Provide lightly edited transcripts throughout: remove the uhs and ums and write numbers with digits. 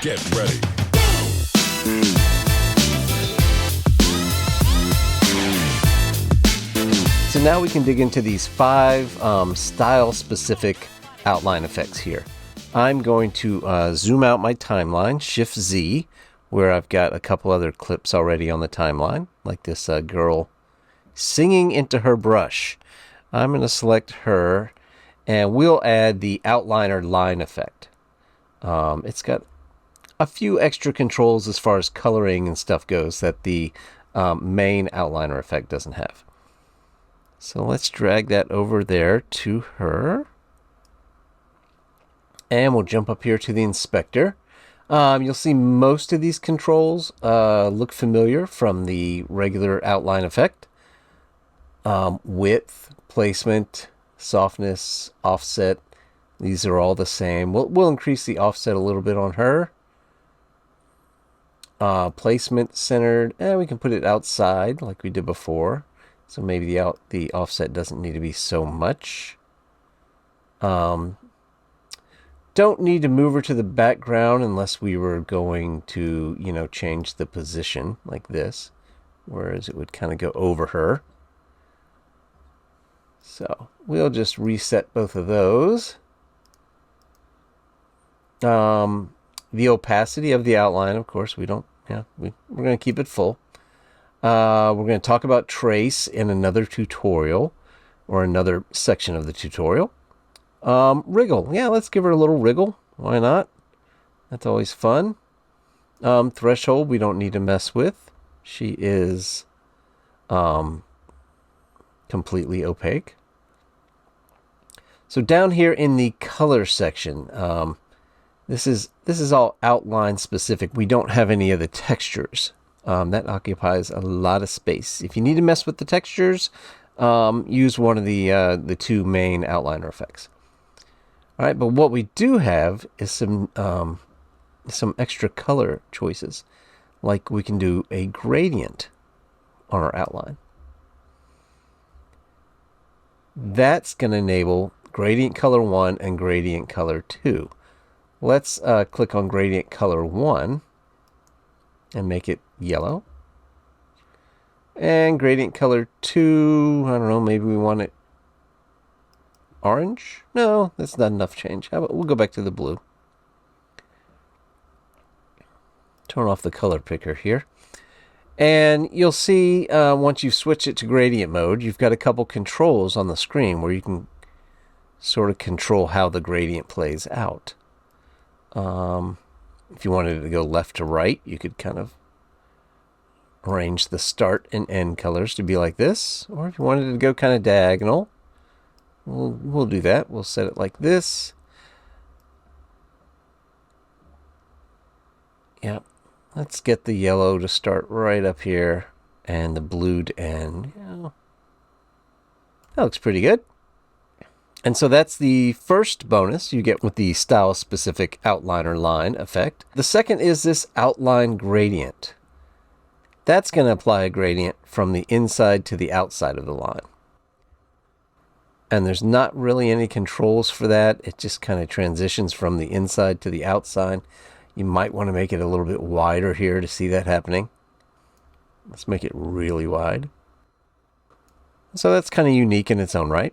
Get ready. So now we can dig into these 5 style-specific outline effects here. I'm going to zoom out my timeline, Shift-Z, where I've got a couple other clips already on the timeline, like this girl singing into her brush. I'm going to select her, and we'll add the outliner line effect. It's got a few extra controls as far as coloring and stuff goes that the main outliner effect doesn't have. So let's drag that over there to her. And we'll jump up here to the inspector. You'll see most of these controls look familiar from the regular outline effect. Width, placement, softness, offset. These are all the same. We'll increase the offset a little bit on her. Placement centered, and we can put it outside like we did before. So maybe the offset doesn't need to be so much. Don't need to move her to the background unless we were going to, change the position like this, whereas it would kind of go over her. So we'll just reset both of those. The opacity of the outline, of course, we're going to keep it full. We're going to talk about trace in another tutorial or another section of the tutorial. Wriggle. Yeah, let's give her a little wriggle. Why not? That's always fun. Threshold, we don't need to mess with. She is completely opaque. So down here in the color section, this is all outline specific. We don't have any of the textures. That occupies a lot of space. If you need to mess with the textures, use one of the 2 main outliner effects. All right, but what we do have is some extra color choices. Like we can do a gradient on our outline. That's going to enable gradient color 1 and gradient color 2. Let's click on gradient color 1 and make it yellow. And gradient color 2, I don't know, maybe we want it orange? No, that's not enough change. How about we'll go back to the blue. Turn off the color picker here. And you'll see once you switch it to gradient mode, you've got a couple controls on the screen where you can sort of control how the gradient plays out. If you wanted it to go left to right, you could kind of arrange the start and end colors to be like this. Or if you wanted it to go kind of diagonal, we'll do that. We'll set it like this. Yep. Let's get the yellow to start right up here and the blue to end. That looks pretty good. And so that's the first bonus you get with the style-specific outliner line effect. The second is this outline gradient. That's going to apply a gradient from the inside to the outside of the line. And there's not really any controls for that. It just kind of transitions from the inside to the outside. You might want to make it a little bit wider here to see that happening. Let's make it really wide. So that's kind of unique in its own right.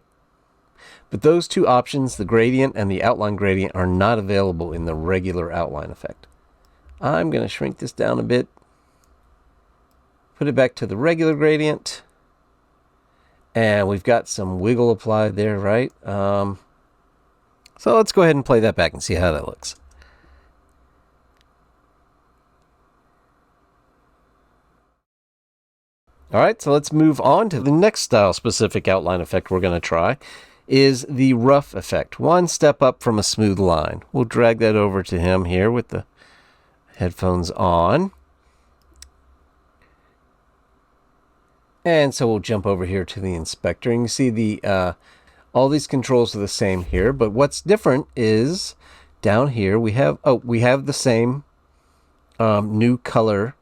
But those 2 options, the gradient and the outline gradient, are not available in the regular outline effect. I'm going to shrink this down a bit. Put it back to the regular gradient. And we've got some wiggle applied there, right? So let's go ahead and play that back and see how that looks. All right, so let's move on to the next style-specific outline effect we're going to try. Is the rough effect. One step up from a smooth line. We'll drag that over to him here with the headphones on. And so we'll jump over here to the inspector. And you see the all these controls are the same here, but what's different is down here we have the same new color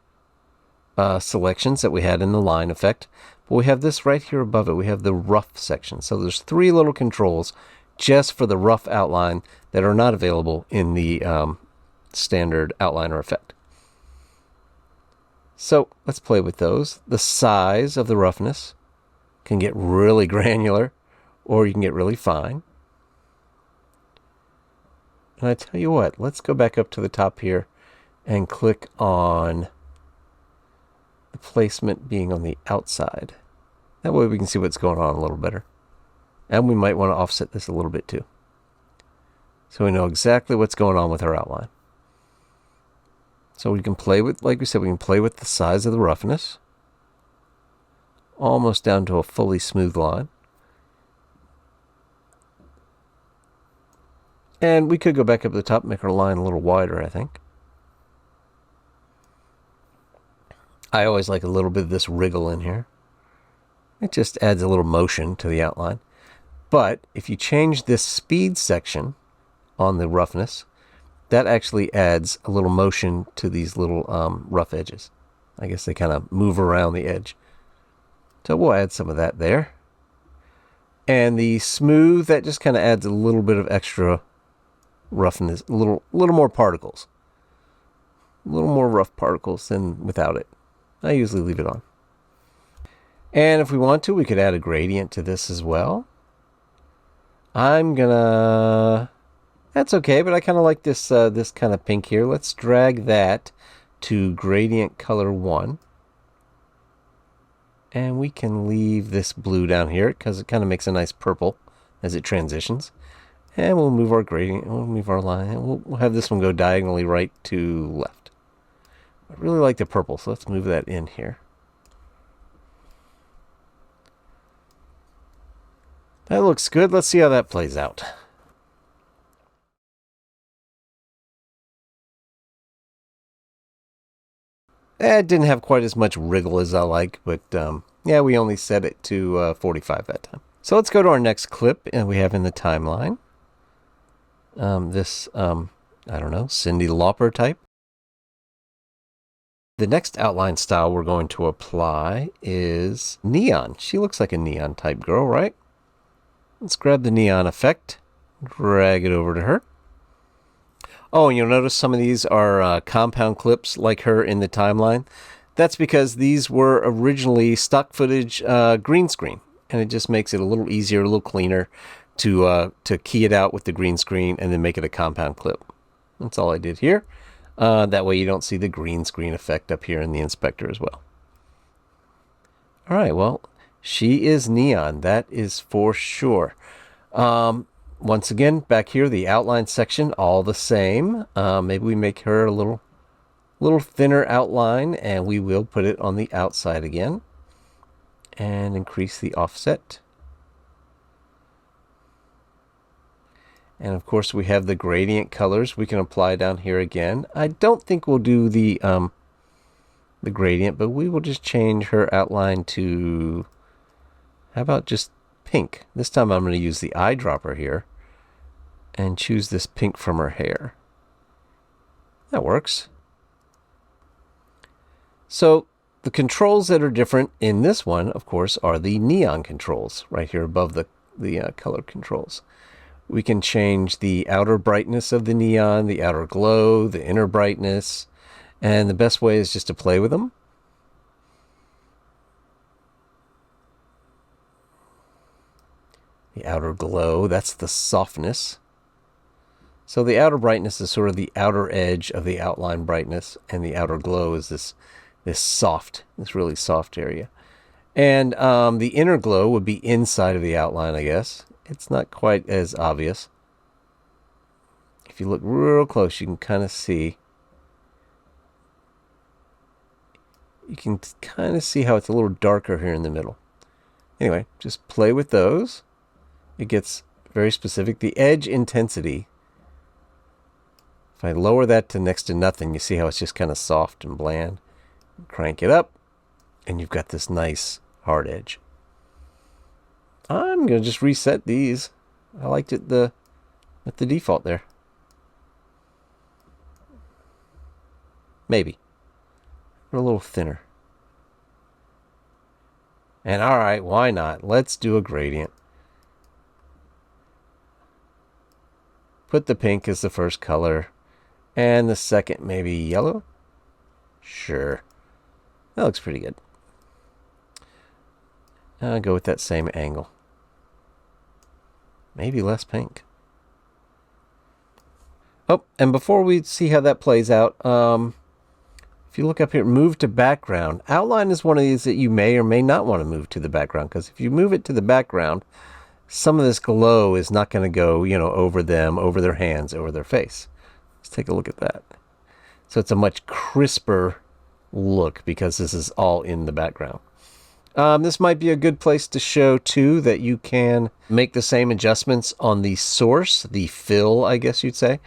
selections that we had in the line effect. But we have this right here above it. We have the rough section. So there's 3 little controls just for the rough outline that are not available in the standard outliner effect. So let's play with those. The size of the roughness can get really granular, or you can get really fine. And I tell you what, let's go back up to the top here and click on the placement being on the outside. That way we can see what's going on a little better. And we might want to offset this a little bit too, so we know exactly what's going on with our outline. So we can play with, like we said, we can play with the size of the roughness, almost down to a fully smooth line. And we could go back up to the top and make our line a little wider, I think. I always like a little bit of this wriggle in here. It just adds a little motion to the outline. But if you change this speed section on the roughness, that actually adds a little motion to these little rough edges. I guess they kind of move around the edge. So we'll add some of that there. And the smooth, that just kind of adds a little bit of extra roughness, a little more particles. A little more rough particles than without it. I usually leave it on. And if we want to, we could add a gradient to this as well. I'm gonna... That's okay, but I kind of like this this kind of pink here. Let's drag that to gradient color 1. And we can leave this blue down here because it kind of makes a nice purple as it transitions. And we'll move our gradient, we'll move our line, and we'll have this one go diagonally right to left. I really like the purple, so let's move that in here. That looks good. Let's see how that plays out. It didn't have quite as much wriggle as I like, but yeah, we only set it to 45 that time. So let's go to our next clip, and we have in the timeline this, I don't know, Cyndi Lauper type. The next outline style we're going to apply is neon. She looks like a neon type girl, right? Let's grab the neon effect, drag it over to her. Oh, and you'll notice some of these are compound clips like her in the timeline. That's because these were originally stock footage green screen, and it just makes it a little easier, a little cleaner to key it out with the green screen and then make it a compound clip. That's all I did here. That way you don't see the green screen effect up here in the inspector as well. All right, well, she is neon. That is for sure. Once again, back here, the outline section, all the same. Maybe we make her a little thinner outline, and we will put it on the outside again and increase the offset. And of course, we have the gradient colors we can apply down here again. I don't think we'll do the gradient, but we will just change her outline to, how about just pink? This time I'm going to use the eyedropper here and choose this pink from her hair. That works. So the controls that are different in this one, of course, are the neon controls right here above the color controls. We can change the outer brightness of the neon, the outer glow, the inner brightness, and the best way is just to play with them. The outer glow, that's the softness. So the outer brightness is sort of the outer edge of the outline brightness, and the outer glow is this really soft area. And the inner glow would be inside of the outline, I guess. It's not quite as obvious. If you look real close, you can kind of see. You can kind of see how it's a little darker here in the middle. Anyway, just play with those. It gets very specific. The edge intensity, if I lower that to next to nothing, you see how it's just kind of soft and bland. Crank it up, and you've got this nice hard edge. I'm going to just reset these. I liked it at the default there. Maybe. A little thinner. And alright, why not? Let's do a gradient. Put the pink as the first color. And the second maybe yellow. Sure. That looks pretty good. I'll go with that same angle. Maybe less pink. Oh, and before we see how that plays out, if you look up here, move to background. Outline is one of these that you may or may not want to move to the background, because if you move it to the background, some of this glow is not going to go, over them, over their hands, over their face. Let's take a look at that. So it's a much crisper look because this is all in the background. This might be a good place to show, too, that you can make the same adjustments on the source, the fill, I guess you'd say.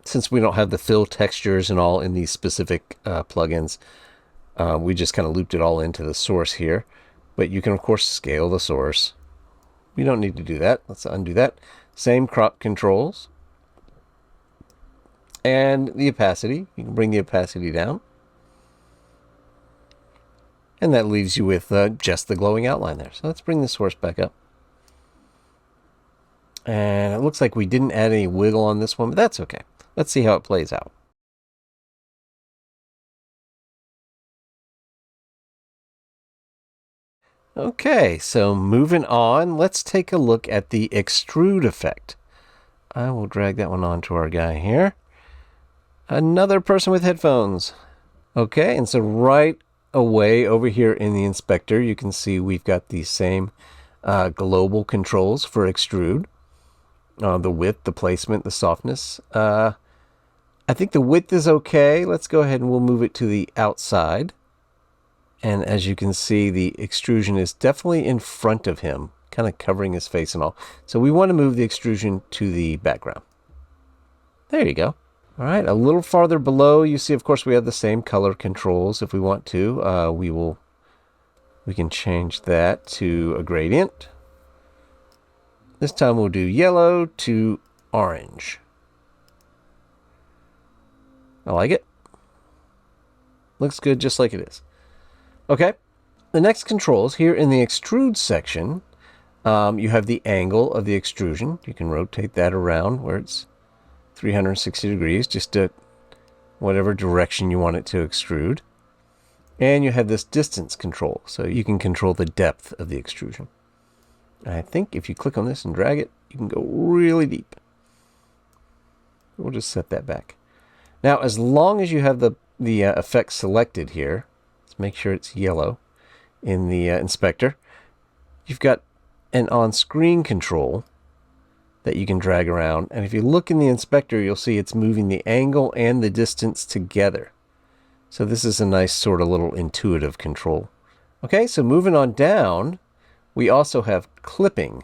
Since we don't have the fill textures and all in these specific plugins, we just kind of looped it all into the source here. But you can, of course, scale the source. We don't need to do that. Let's undo that. Same crop controls. And the opacity. You can bring the opacity down. And that leaves you with just the glowing outline there. So let's bring the source back up. And it looks like we didn't add any wiggle on this one, but that's okay. Let's see how it plays out. Okay, so moving on, let's take a look at the extrude effect. I will drag that one onto our guy here. Another person with headphones. Okay, and so right away over here in the inspector, you can see we've got the same global controls for extrude. The width, the placement, the softness. I think the width is okay. Let's go ahead and we'll move it to the outside. And as you can see, the extrusion is definitely in front of him, kind of covering his face and all. So we want to move the extrusion to the background. There you go. All right, a little farther below, you see, of course, we have the same color controls if we want to. We can change that to a gradient. This time we'll do yellow to orange. I like it. Looks good just like it is. Okay, the next controls here in the extrude section, you have the angle of the extrusion. You can rotate that around where it's 360 degrees, just to whatever direction you want it to extrude. And you have this distance control, so you can control the depth of the extrusion. I think if you click on this and drag it, you can go really deep. We'll just set that back. Now, as long as you have the effect selected here, let's make sure it's yellow in the inspector, you've got an on-screen control that you can drag around. And if you look in the inspector, you'll see it's moving the angle and the distance together. So this is a nice sort of little intuitive control. Okay, so moving on down, we also have clipping.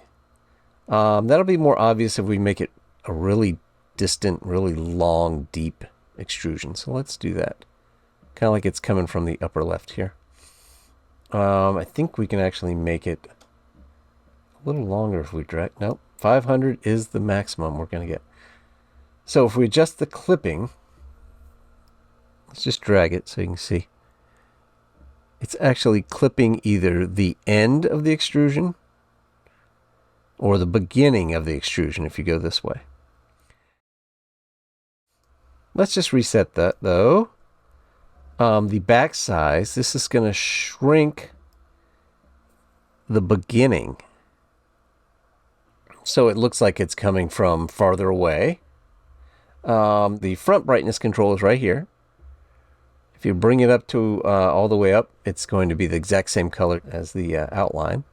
That'll be more obvious if we make it a really distant, really long, deep extrusion. So let's do that. Kind of like it's coming from the upper left here. I think we can actually make it a little longer if we drag. Nope, 500 is the maximum we're going to get. So if we adjust the clipping, let's just drag it so you can see. It's actually clipping either the end of the extrusion or the beginning of the extrusion if you go this way. Let's just reset that though. The back size, this is going to shrink the beginning. So it looks like it's coming from farther away. The front brightness control is right here. If you bring it up to all the way up, it's going to be the exact same color as the outline.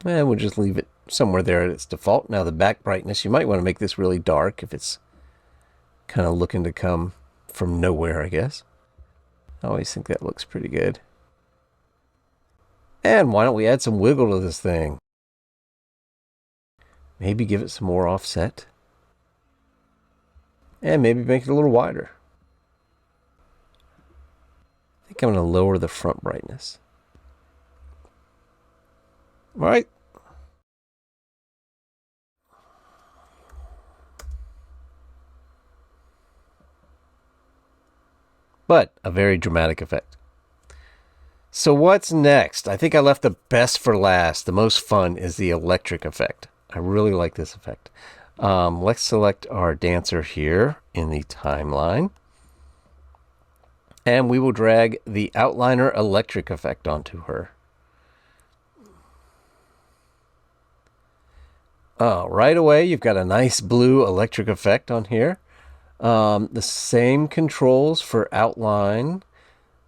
And we'll just leave it somewhere there at its default. Now the back brightness, you might want to make this really dark if it's kind of looking to come from nowhere, I guess. I always think that looks pretty good. And why don't we add some wiggle to this thing? Maybe give it some more offset. And maybe make it a little wider. I think I'm going to lower the front brightness. All right. But a very dramatic effect. So what's next? I think I left the best for last. The most fun is the electric effect. I really like this effect. Let's select our dancer here in the timeline. And we will drag the outliner electric effect onto her. Right away, you've got a nice blue electric effect on here. The same controls for outline.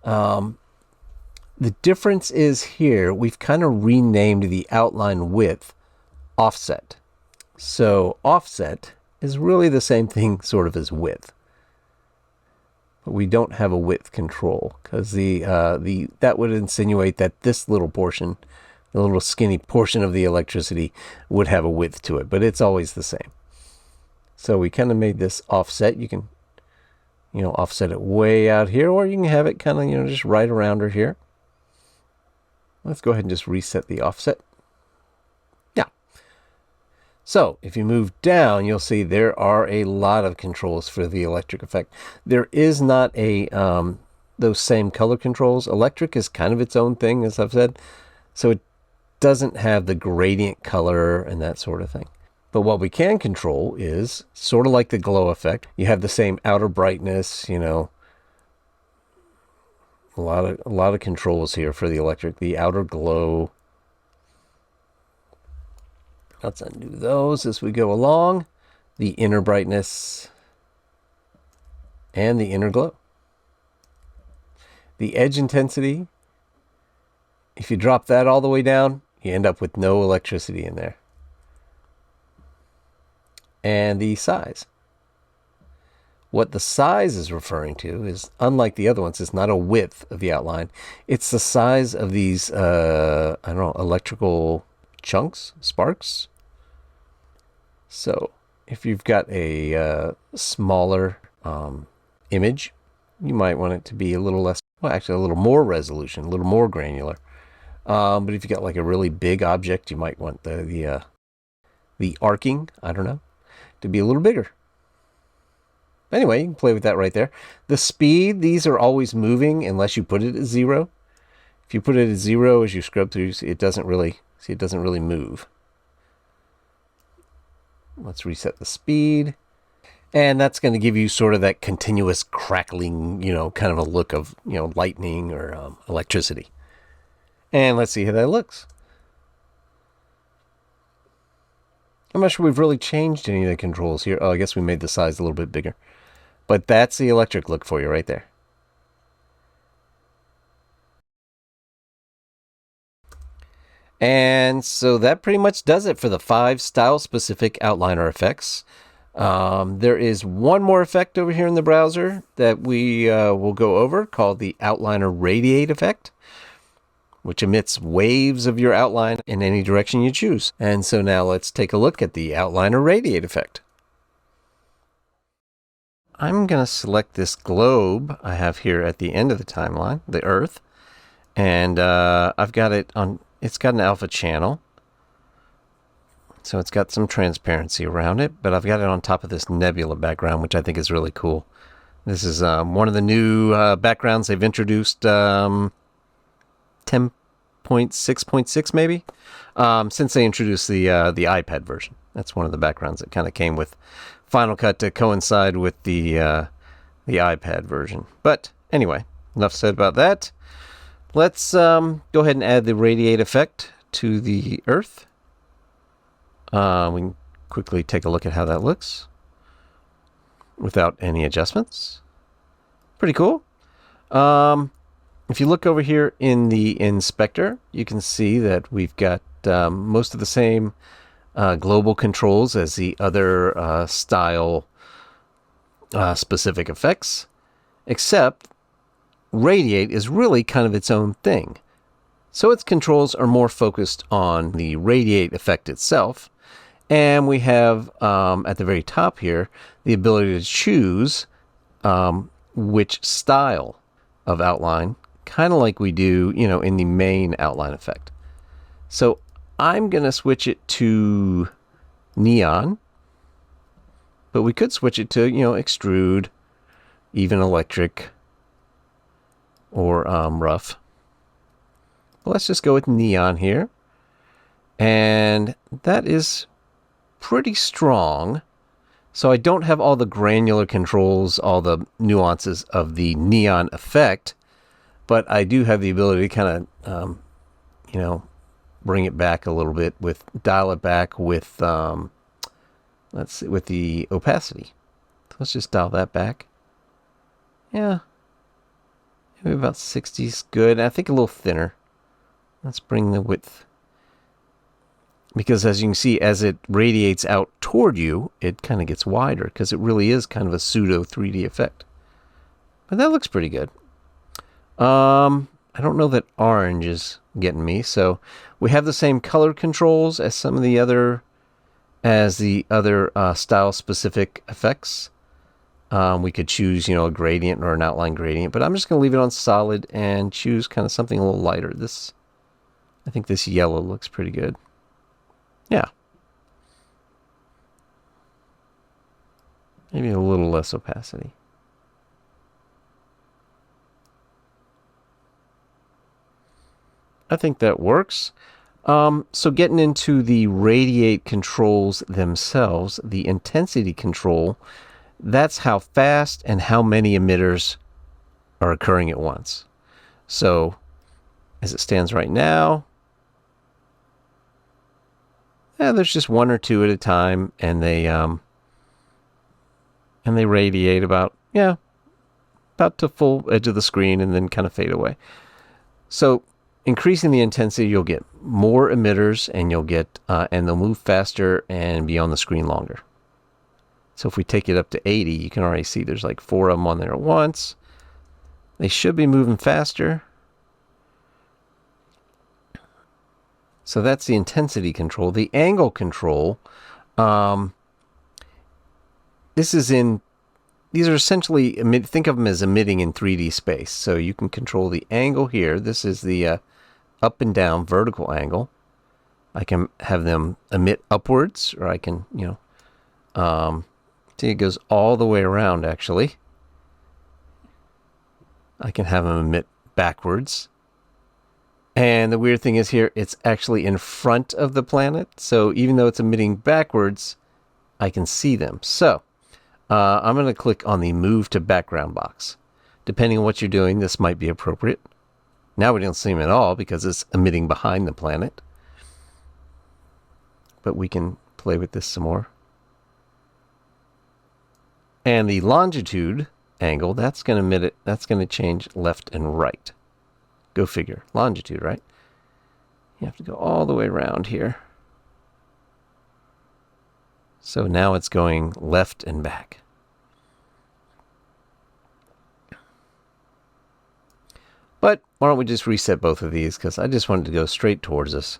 The difference is here, we've kind of renamed the outline width offset. So offset is really the same thing sort of as width. But we don't have a width control because that would insinuate that this little portion, the little skinny portion of the electricity, would have a width to it, but it's always the same. So we kind of made this offset. You can, offset it way out here, or you can have it kind of, just right around her here. Let's go ahead and just reset the offset. Yeah. So if you move down, you'll see there are a lot of controls for the electric effect. There is not a those same color controls. Electric is kind of its own thing, as I've said. So it doesn't have the gradient color and that sort of thing. But what we can control is sort of like the glow effect. You have the same outer brightness, a lot of controls here for the electric. The outer glow. Let's undo those as we go along. The inner brightness and the inner glow. The edge intensity. If you drop that all the way down, you end up with no electricity in there. And the size. What the size is referring to is, unlike the other ones, it's not a width of the outline. It's the size of these, electrical chunks, sparks. So if you've got a smaller image, you might want it to be a little less, well, actually a little more resolution, a little more granular. But if you got like a really big object, you might want the arcing, to be a little bigger. Anyway, you can play with that right there. The speed, these are always moving unless you put it at 0. If you put it at 0 as you scrub through, it doesn't really move. Let's reset the speed. And that's going to give you sort of that continuous crackling, kind of a look of, lightning or electricity. And let's see how that looks. I'm not sure we've really changed any of the controls here. Oh, I guess we made the size a little bit bigger. But that's the electric look for you right there. And so that pretty much does it for the 5 style-specific outliner effects. There is one more effect over here in the browser that we will go over called the outliner Radiate Effect, which emits waves of your outline in any direction you choose. And so now let's take a look at the outliner Radiate Effect. I'm going to select this globe I have here at the end of the timeline, the Earth, and I've got it on, it's got an alpha channel, so it's got some transparency around it, but I've got it on top of this nebula background, which I think is really cool. This is one of the new backgrounds they've introduced, 10.6.6 maybe, since they introduced the iPad version. That's one of the backgrounds that kind of came with Final Cut to coincide with the iPad version. But anyway, enough said about that. Let's go ahead and add the Radiate Effect to the Earth. We can quickly take a look at how that looks without any adjustments. Pretty cool. If you look over here in the inspector, you can see that we've got most of the same global controls as the other style specific effects, except Radiate is really kind of its own thing. So its controls are more focused on the Radiate effect itself, and we have at the very top here the ability to choose which style of outline, kind of like we do, in the main outline effect. So I'm going to switch it to neon, but we could switch it to, extrude, even electric, or rough. Well, let's just go with neon here. And that is pretty strong. So I don't have all the granular controls, all the nuances of the neon effect, but I do have the ability to kind of, you know, bring it back a little bit dial it back with, let's see, with the opacity. So let's just dial that back. Yeah, maybe about 60 is good. I think a little thinner. Let's bring the width. Because as you can see, as it radiates out toward you, it kind of gets wider because it really is kind of a pseudo 3D effect. But that looks pretty good. I don't know that orange is getting me. So we have the same color controls as some of the other, style specific effects. We could choose, you know, a gradient or an outline gradient, but I'm just going to leave it on solid and choose kind of something a little lighter. I think this yellow looks pretty good. Yeah. Maybe a little less opacity. I think that works. So getting into the radiate controls themselves, the intensity control, that's how fast and how many emitters are occurring at once. So as it stands right now, there's just one or two at a time, and they radiate about to full edge of the screen and then kind of fade away. So increasing the intensity, you'll get more emitters, and you'll get and they'll move faster and be on the screen longer. So if we take it up to 80, you can already see there's like 4 of them on there at once. They should be moving faster. So that's the intensity control. The angle control, these are essentially, think of them as emitting in 3D space. So you can control the angle here. This is the up and down vertical angle. I can have them emit upwards, or I can, see it goes all the way around actually. I can have them emit backwards. And the weird thing is here, it's actually in front of the planet. So even though it's emitting backwards, I can see them. So I'm going to click on the move to background box. Depending on what you're doing, this might be appropriate. Now we don't see them at all because it's emitting behind the planet. But we can play with this some more. And the longitude angle, that's going to emit it. That's going to change left and right. Go figure. Longitude, right? You have to go all the way around here. So now it's going left and back. But why don't we just reset both of these, because I just wanted to go straight towards us.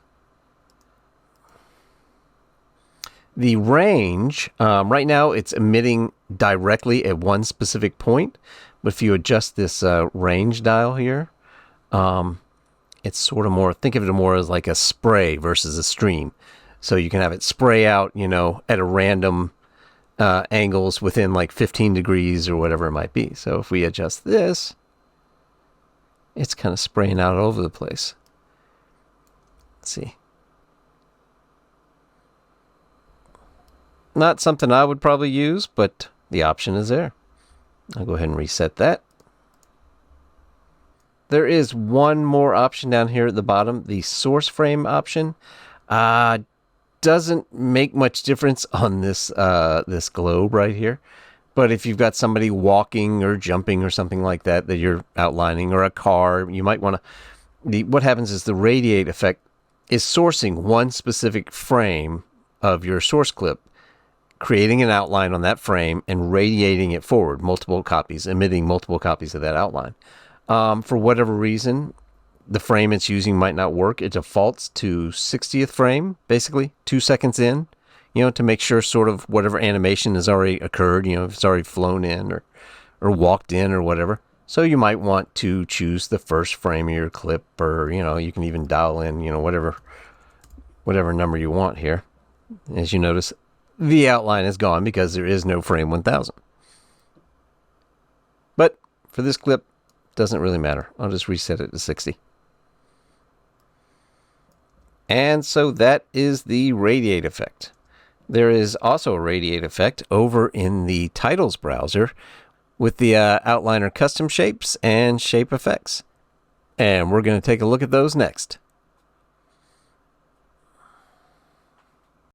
The range, right now it's emitting directly at one specific point, but if you adjust this range dial here, it's sort of more, think of it more as like a spray versus a stream. So you can have it spray out, at a random angles within like 15 degrees or whatever it might be. So if we adjust this, it's kind of spraying out all over the place. Let's see. Not something I would probably use, but the option is there. I'll go ahead and reset that. There is one more option down here at the bottom, the source frame option. Doesn't make much difference on this this globe right here. But if you've got somebody walking or jumping or something like that that you're outlining, or a car, you might want to... What happens is the radiate effect is sourcing one specific frame of your source clip, creating an outline on that frame and radiating it forward, multiple copies, emitting multiple copies of that outline. For whatever reason, the frame it's using might not work. It defaults to 60th frame, basically 2 seconds in, to make sure sort of whatever animation has already occurred, if it's already flown in or walked in or whatever. So you might want to choose the first frame of your clip, or, you can even dial in, whatever number you want here. As you notice, the outline is gone because there is no frame 1000. But for this clip, doesn't really matter. I'll just reset it to 60. And so that is the radiate effect. There is also a Radiate Effect over in the Titles browser with the Outliner custom shapes and shape effects. And we're going to take a look at those next.